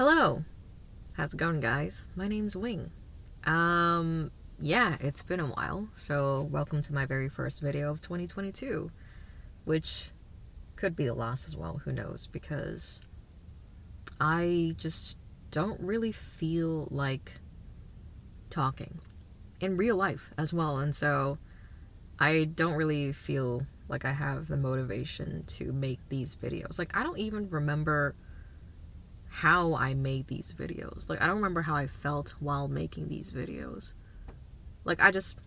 Hello, how's it going, guys? My name's Wing. Yeah, it's been a while, so welcome to my very first video of 2022, which could be the last as well, who knows, because I just don't really feel like talking in real life as well, and so I don't really feel like I have the motivation to make these videos. Like, I don't even remember how I made these videos. Like, I don't remember how I felt while making these videos. Like, I just,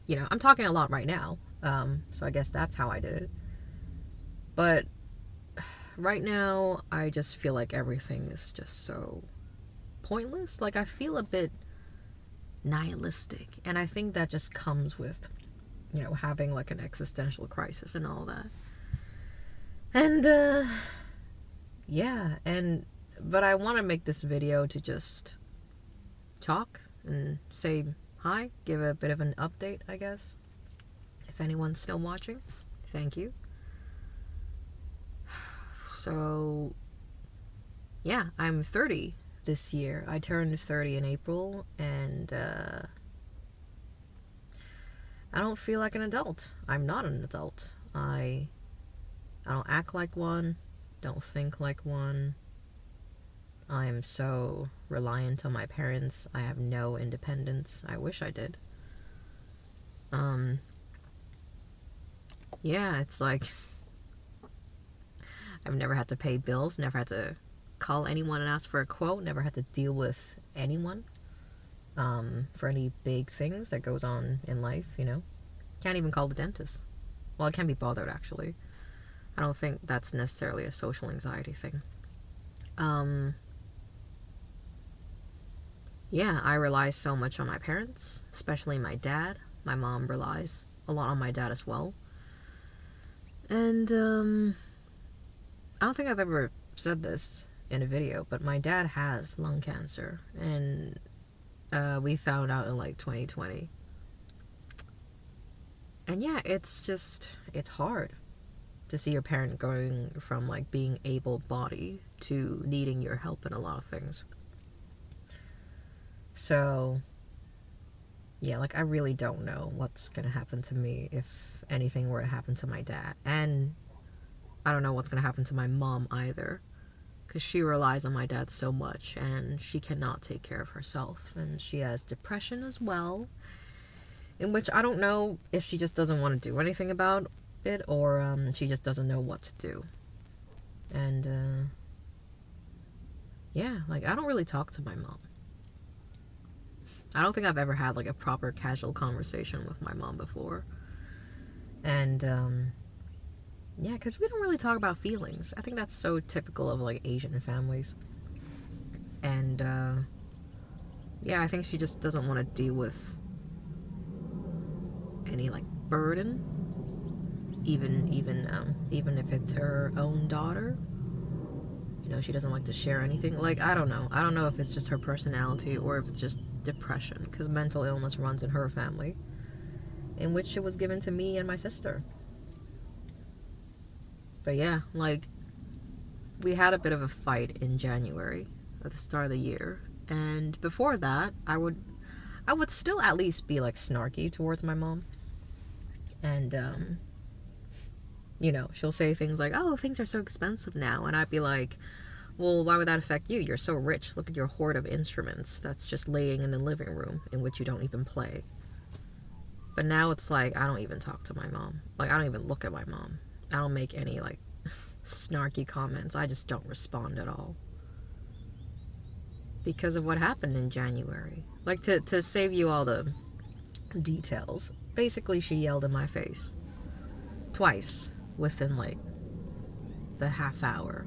I'm talking a lot right now. So I guess that's how I did it. But right now, I just feel like everything is just so pointless. Like, I feel a bit nihilistic. And I think that just comes with, having like an existential crisis and all that. And, yeah, but I want to make this video to just talk and say hi, give a bit of an update, I guess. If anyone's still watching, thank you. So, yeah, I'm 30 this year. I turned 30 in April, and I don't feel like an adult. I'm not an adult. I don't act like one, don't think like one. I am so reliant on my parents. I have no independence. I wish I did. Yeah, it's like I've never had to pay bills, never had to call anyone and ask for a quote, never had to deal with anyone for any big things that goes on in life, Can't even call the dentist. Well, I can't be bothered, actually. I don't think that's necessarily a social anxiety thing. Yeah, I rely so much on my parents, especially my dad. My mom relies a lot on my dad as well. And, I don't think I've ever said this in a video, but my dad has lung cancer, and, we found out in, 2020. And yeah, it's hard to see your parent going from, being able-bodied to needing your help in a lot of things. So, yeah, I really don't know what's gonna happen to me if anything were to happen to my dad. And I don't know what's gonna happen to my mom either, because she relies on my dad so much, and she cannot take care of herself. And she has depression as well, in which I don't know if she just doesn't want to do anything about it, or she just doesn't know what to do. And, yeah, I don't really talk to my mom. I don't think I've ever had a proper casual conversation with my mom before. And yeah, because we don't really talk about feelings. I think that's so typical of Asian families. And yeah, I think she just doesn't want to deal with any burden, even if it's her own daughter. She doesn't like to share anything. I don't know if it's just her personality or if it's just depression, because mental illness runs in her family, in which it was given to me and my sister. But yeah, we had a bit of a fight in January at the start of the year, and before that I would still at least be snarky towards my mom. And she'll say things like, oh, things are so expensive now, and I'd be like, well, why would that affect you? You're so rich. Look at your hoard of instruments that's just laying in the living room in which you don't even play. But now it's I don't even talk to my mom. I don't even look at my mom. I don't make any snarky comments. I just don't respond at all, because of what happened in January. To save you all the details, basically she yelled in my face twice within the half hour.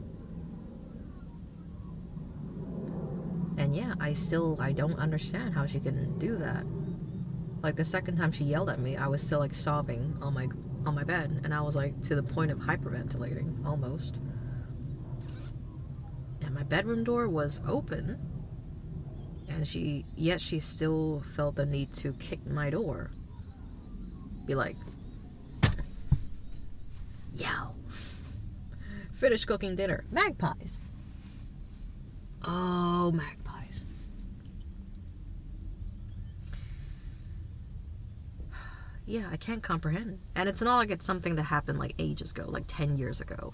And yeah, I don't understand how she can do that. The second time she yelled at me, I was still sobbing on my bed, and I was to the point of hyperventilating almost. And my bedroom door was open, and she still felt the need to kick my door. Be like, yo, finish cooking dinner. Magpies. Oh, magpies. Yeah, I can't comprehend. And it's not like it's something that happened like ages ago, like 10 years ago.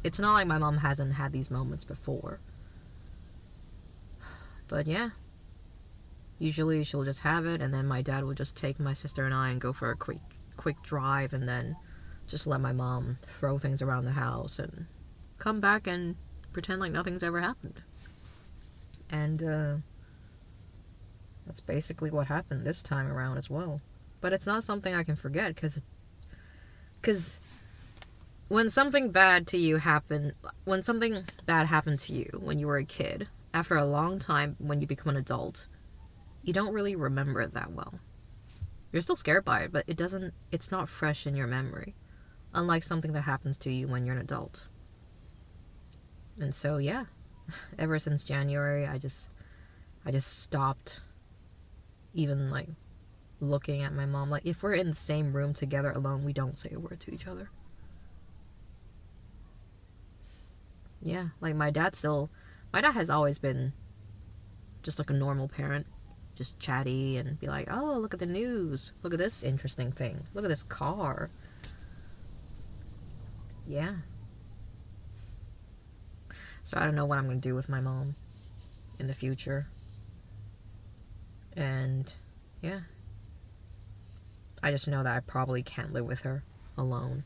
It's not like my mom hasn't had these moments before. But yeah. Usually she'll just have it, and then my dad will just take my sister and I and go for a quick drive, and then just let my mom throw things around the house and come back and pretend like nothing's ever happened. And that's basically what happened this time around as well. But it's not something I can forget, because when something bad to you happened, when something bad happened to you when you were a kid, after a long time when you become an adult, you don't really remember it that well. You're still scared by it, but it's not fresh in your memory. Unlike something that happens to you when you're an adult. And so, yeah. Ever since January, I just stopped even, like, looking at my mom. Like, if we're in the same room together alone, we don't say a word to each other. Yeah, like, my dad has always been just like a normal parent. Just chatty and be like, oh, look at the news. Look at this interesting thing. Look at this car. Yeah. So I don't know what I'm going to do with my mom in the future. And yeah. I just know that I probably can't live with her alone.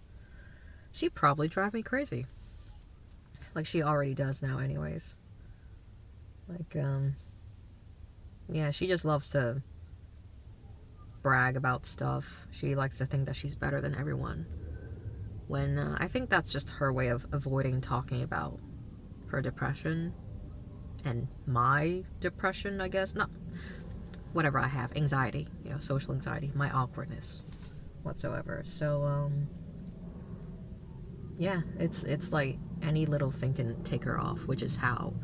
She'd probably drive me crazy. Like she already does now anyways. Like, yeah, she just loves to brag about stuff. She likes to think that she's better than everyone. When I think that's just her way of avoiding talking about her depression and my depression, I guess. Not whatever I have, anxiety, social anxiety, my awkwardness whatsoever. So yeah, it's like any little thing can take her off, which is how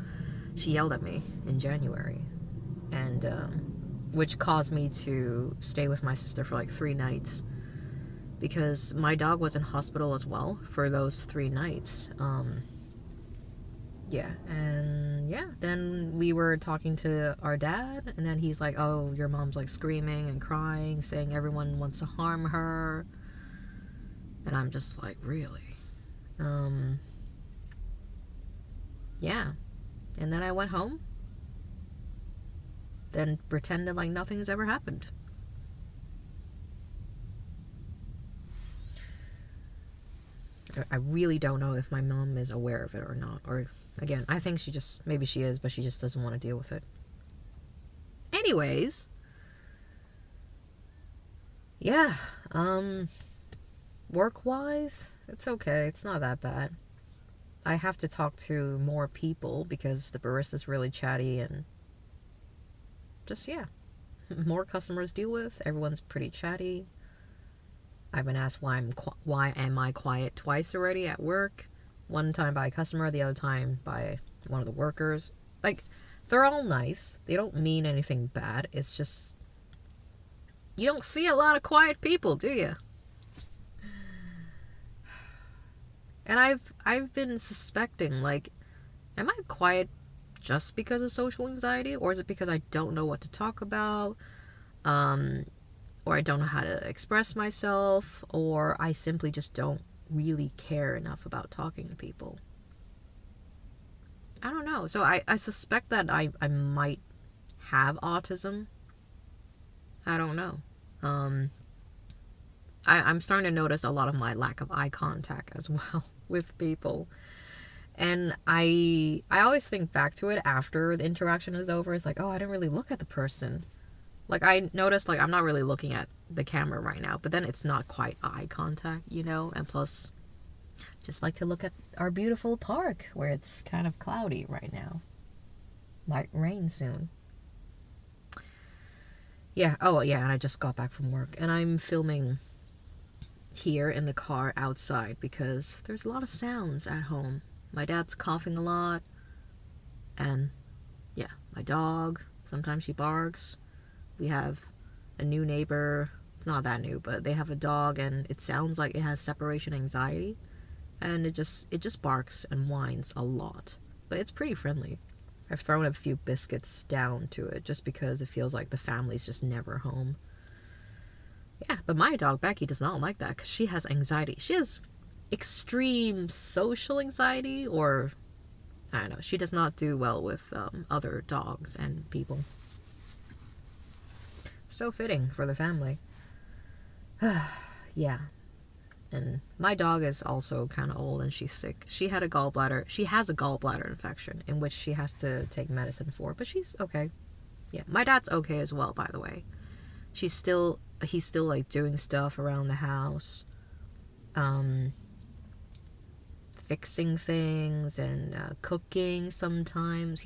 she yelled at me in January, and which caused me to stay with my sister for like 3 nights, because my dog was in hospital as well for those 3 nights. Yeah, and yeah, then we were talking to our dad, and then he's like, oh, your mom's like screaming and crying, saying everyone wants to harm her. And I'm just like, really? Yeah. And then I went home, then pretended like nothing's ever happened. I really don't know if my mom is aware of it or not. Or, again, I think maybe she is, but she just doesn't want to deal with it. Anyways. Yeah. Work-wise, it's okay. It's not that bad. I have to talk to more people because the barista's really chatty and just, yeah. More customers to deal with. Everyone's pretty chatty. I've been asked why am I quiet twice already at work. One time by a customer, the other time by one of the workers. Like, they're all nice. They don't mean anything bad. It's just, you don't see a lot of quiet people, do you? And I've been suspecting, like, am I quiet just because of social anxiety? Or is it because I don't know what to talk about? Or I don't know how to express myself, or I simply just don't really care enough about talking to people. I don't know. So I suspect that I might have autism. I don't know. I'm starting to notice a lot of my lack of eye contact as well with people. And I always think back to it after the interaction is over. It's like, oh, I didn't really look at the person. Like, I noticed, like, I'm not really looking at the camera right now, but then it's not quite eye contact, and plus, just like to look at our beautiful park, where it's kind of cloudy right now. Might rain soon. Yeah, oh, yeah, and I just got back from work, and I'm filming here in the car outside, because there's a lot of sounds at home. My dad's coughing a lot, and, yeah, my dog, sometimes she barks. We have a new neighbor, not that new, but they have a dog, and it sounds like it has separation anxiety, and it just barks and whines a lot, but it's pretty friendly. I've thrown a few biscuits down to it just because it feels like the family's just never home. Yeah, but my dog Becky does not like that because she has anxiety. She has extreme social anxiety, or I don't know. She does not do well with other dogs and people. So fitting for the family. Yeah. And my dog is also kind of old and she's sick. She has a gallbladder infection in which she has to take medicine for, but she's okay. Yeah, my dad's okay as well, by the way. He's still like doing stuff around the house, fixing things and cooking sometimes.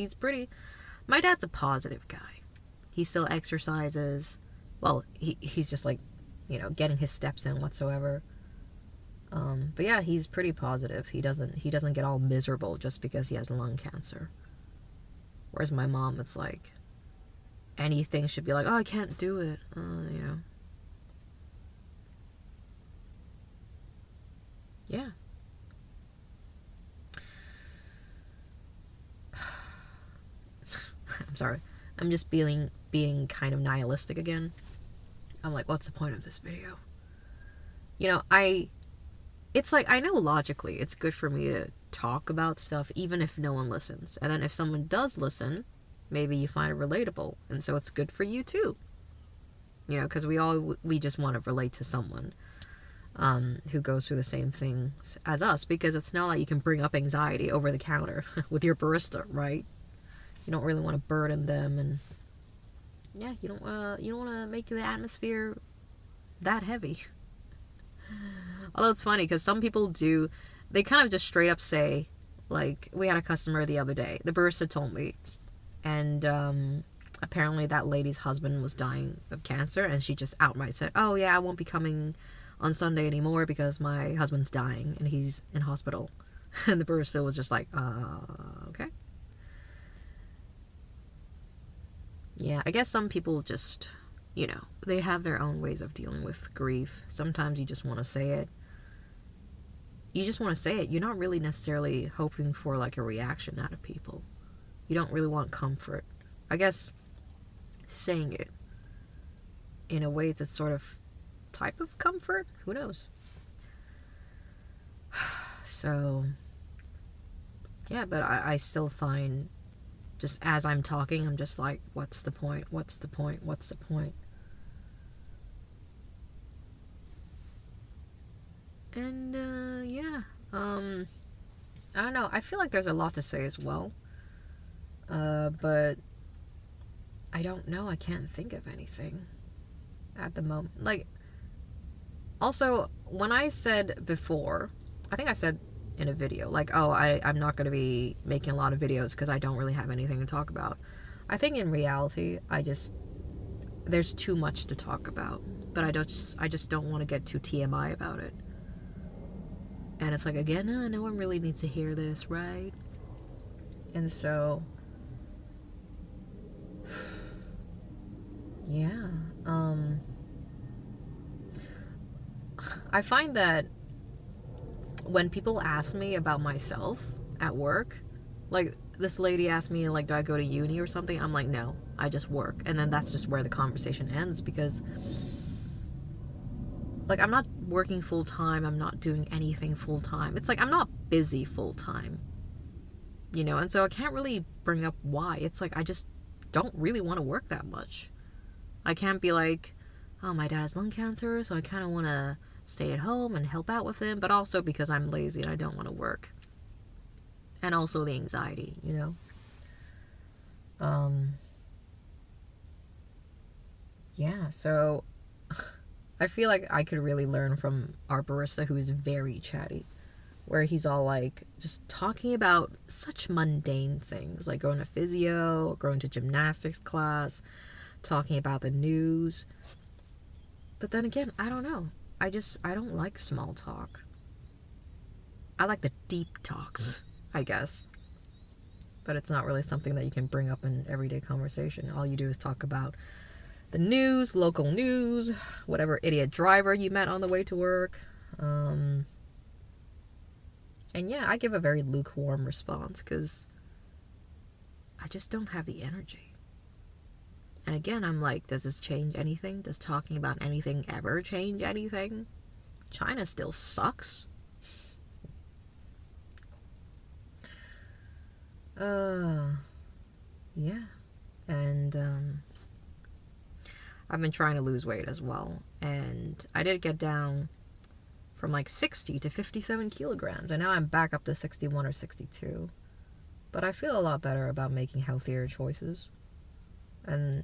My dad's a positive guy. He still exercises. Well, he's just like, getting his steps in whatsoever. But yeah, he's pretty positive. He doesn't get all miserable just because he has lung cancer. Whereas my mom, it's like anything should be like, oh, I can't do it. Yeah. I'm sorry. I'm just being kind of nihilistic again. I'm like, what's the point of this video? It's like, I know logically it's good for me to talk about stuff even if no one listens. And then if someone does listen, maybe you find it relatable. And so it's good for you too. Because we just want to relate to someone who goes through the same things as us. Because it's not like you can bring up anxiety over the counter with your barista, right? You don't really want to burden them, and yeah, you don't want to make the atmosphere that heavy. Although it's funny because some people do, they kind of just straight up say, like, we had a customer the other day, the barista told me, and apparently that lady's husband was dying of cancer, and she just outright said, oh yeah, I won't be coming on Sunday anymore because my husband's dying and he's in hospital. And the barista was just like, okay. Yeah, I guess some people just, they have their own ways of dealing with grief. Sometimes you just want to say it. You're not really necessarily hoping for like a reaction out of people. You don't really want comfort. I guess saying it in a way that's sort of type of comfort. Who knows? So, yeah, but I still find, just as I'm talking, I'm just like, what's the point? What's the point? What's the point? And, yeah. I don't know. I feel like there's a lot to say as well. But I don't know. I can't think of anything at the moment. Like, also, when I said before, I think I said in a video, like, oh, I'm not going to be making a lot of videos because I don't really have anything to talk about. I think in reality, there's too much to talk about, but I just don't want to get too TMI about it. And it's like, again, no one really needs to hear this, right? And so, yeah, I find that when people ask me about myself at work, like this lady asked me, like, do I go to uni or something? I'm like, no, I just work. And then that's just where the conversation ends, because like, I'm not working full time. I'm not doing anything full time. It's like, I'm not busy full time, and so I can't really bring up why. It's like, I just don't really want to work that much. I can't be like, oh, my dad has lung cancer, so I kind of want to stay at home and help out with him, but also because I'm lazy and I don't want to work. And also the anxiety, Yeah, so I feel like I could really learn from our barista, who is very chatty, where he's all like just talking about such mundane things, like going to physio, going to gymnastics class, talking about the news. But then again, I don't know. I don't like small talk. I like the deep talks, I guess. But it's not really something that you can bring up in everyday conversation. All you do is talk about the news, local news, whatever idiot driver you met on the way to work. And yeah, I give a very lukewarm response because I just don't have the energy. And again, I'm like, does this change anything? Does talking about anything ever change anything? China still sucks. Yeah. And I've been trying to lose weight as well. And I did get down from like 60 to 57 kilograms. And now I'm back up to 61 or 62. But I feel a lot better about making healthier choices. And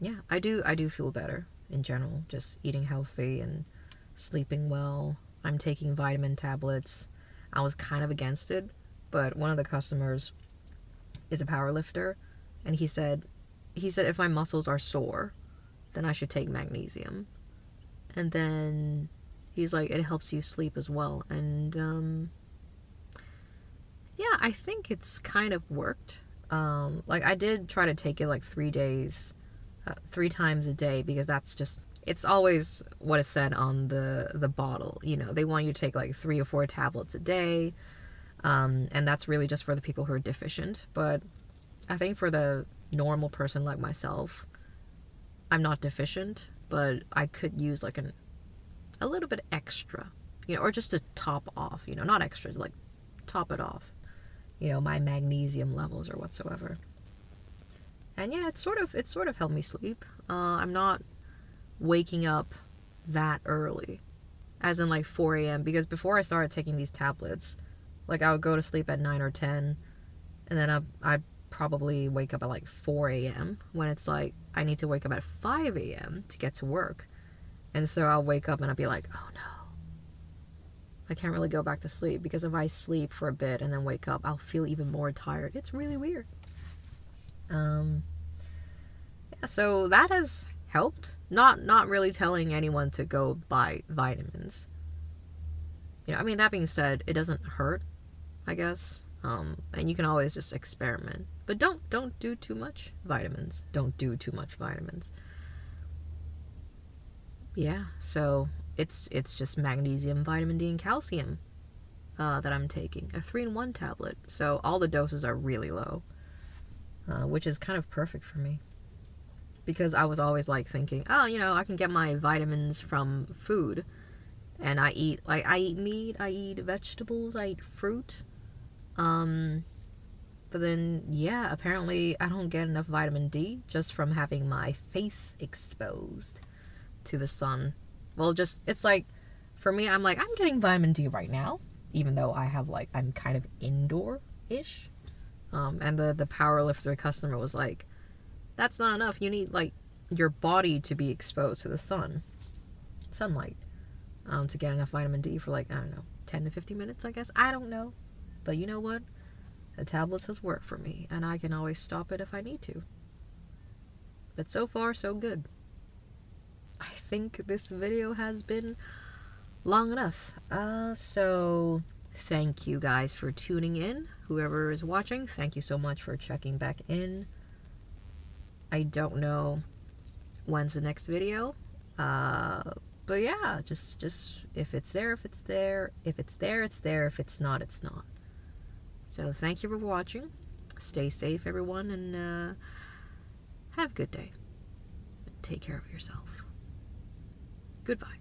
yeah, I do feel better in general. Just eating healthy and sleeping well. I'm taking vitamin tablets. I was kind of against it, but one of the customers is a power lifter, and he said if my muscles are sore, then I should take magnesium. And then he's like, it helps you sleep as well. And yeah, I think it's kind of worked. Like I did try to take it like 3 days, 3 times a day, because that's just, it's always what is said on the bottle. You know, they want you to take like 3 or 4 tablets a day. And that's really just for the people who are deficient. But I think for the normal person like myself, I'm not deficient, but I could use like a little bit extra, you know, or just to top off, you know, not extra, like top it off, you know, my magnesium levels or whatsoever. And yeah, it's sort of helped me sleep. I'm not waking up that early, as in like 4 a.m. because before I started taking these tablets, like I would go to sleep at 9 or 10, and then I'd probably wake up at like 4 a.m. when it's like I need to wake up at 5 a.m. to get to work. And so I'll wake up and I'll be like, oh no, I can't really go back to sleep, because if I sleep for a bit and then wake up, I'll feel even more tired. It's really weird. Yeah, so that has helped. Not really telling anyone to go buy vitamins. You know, I mean, that being said, it doesn't hurt, I guess. And you can always just experiment. But don't do too much vitamins. Don't do too much vitamins. Yeah, so it's just magnesium, vitamin D, and calcium that I'm taking. A 3-in-1 tablet. So all the doses are really low, which is kind of perfect for me. Because I was always like thinking, oh, you know, I can get my vitamins from food. And I eat meat, I eat vegetables, I eat fruit. But then, yeah, apparently I don't get enough vitamin D just from having my face exposed to the sun. Well, just, it's like, for me, I'm like, I'm getting vitamin D right now, even though I'm kind of indoor-ish. And the powerlifter customer was like, that's not enough. You need, like, your body to be exposed to the sunlight, to get enough vitamin D for, like, I don't know, 10 to 50 minutes, I guess. I don't know. But you know what? The tablets has worked for me, and I can always stop it if I need to. But so far, so good. I think this video has been long enough. So thank you guys for tuning in. Whoever is watching, thank you so much for checking back in. I don't know when's the next video. But yeah, just if it's there, if it's there. If it's there, it's there. If it's not, it's not. So thank you for watching. Stay safe, everyone, and have a good day. Take care of yourself. Goodbye.